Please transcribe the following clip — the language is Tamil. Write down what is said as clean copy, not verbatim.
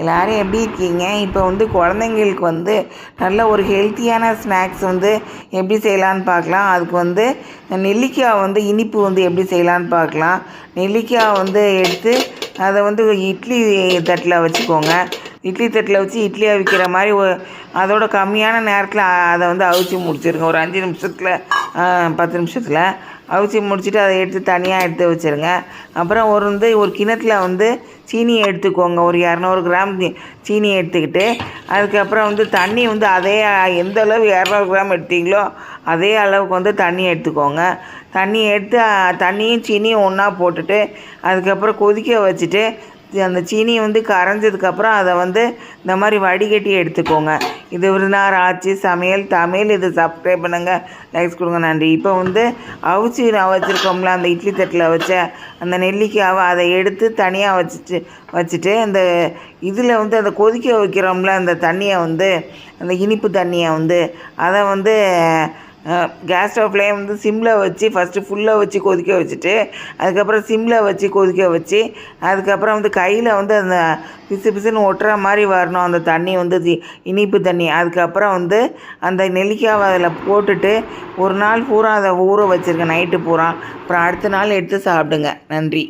எல்லோரும் எப்படி இருக்கீங்க? இப்போ குழந்தைங்களுக்கு நல்ல ஒரு ஹெல்த்தியான ஸ்நாக்ஸ் எப்படி செய்யலான்னு பார்க்கலாம். அதுக்கு நெல்லிக்காய் இனிப்பு எப்படி செய்யலான்னு பார்க்கலாம். நெல்லிக்காய் எடுத்து அதை இட்லி தட்டில் வச்சுக்கோங்க. இட்லி தட்டில் வச்சு இட்லி அவிக்கிற மாதிரி அதோட கம்மியான நேரத்தில் அதை அவிச்சு முடிச்சிருங்க. ஒரு 5 நிமிஷத்தில் 10 நிமிஷத்தில் அவிச்சு முடிச்சுட்டு அதை எடுத்து தனியாக எடுத்து வச்சுருங்க. அப்புறம் ஒரு கிணத்துல சீனியை எடுத்துக்கோங்க. ஒரு 200 கிராம் சீனி எடுத்துக்கிட்டு அதுக்கப்புறம் தண்ணி அதே எந்த அளவு 200 கிராம் எடுத்தீங்களோ அதே அளவுக்கு தண்ணி எடுத்துக்கோங்க. தண்ணி எடுத்து தண்ணியும் சீனியும் ஒன்றா போட்டுட்டு அதுக்கப்புறம் கொதிக்க வச்சுட்டு அந்த சீனி கரைஞ்சதுக்கப்புறம் அதை இந்த மாதிரி வடிகட்டி எடுத்துக்கோங்க. இது விருந்தார் ஆட்சி சமையல் தமிழ். இது சப்ஸ்கிரைப் பண்ணுங்கள், லைக்ஸ் கொடுங்க, நன்றி. இப்போ அவிச்சு நான் வச்சுருக்கோம்ல அந்த இட்லி தட்டில் வச்ச அந்த நெல்லிக்காவை அதை எடுத்து தனியாக வச்சுட்டு அந்த இதில் அந்த கொதிக்க வைக்கிறோம்ல அந்த தண்ணியை அந்த இனிப்பு தண்ணியை அதை கேஸ் ஸ்டவ் ஃப்ளேம் சிம்மில் வச்சு ஃபஸ்ட்டு ஃபுல்லாக வச்சு கொதிக்க வச்சுட்டு அதுக்கப்புறம் சிம்மில் வச்சு கொதிக்க வச்சு அதுக்கப்புறம் கையில் அந்த பிசு பிசுன்னு ஒட்டுற மாதிரி வரணும் அந்த தண்ணி இனிப்பு தண்ணி. அதுக்கப்புறம் அந்த நெல்லிக்காவை அதில் போட்டுட்டு ஒரு நாள் பூரா அதை ஊற வச்சுருங்க, நைட்டு பூரா. அப்புறம் அடுத்த நாள் எடுத்து சாப்பிடுங்க. நன்றி.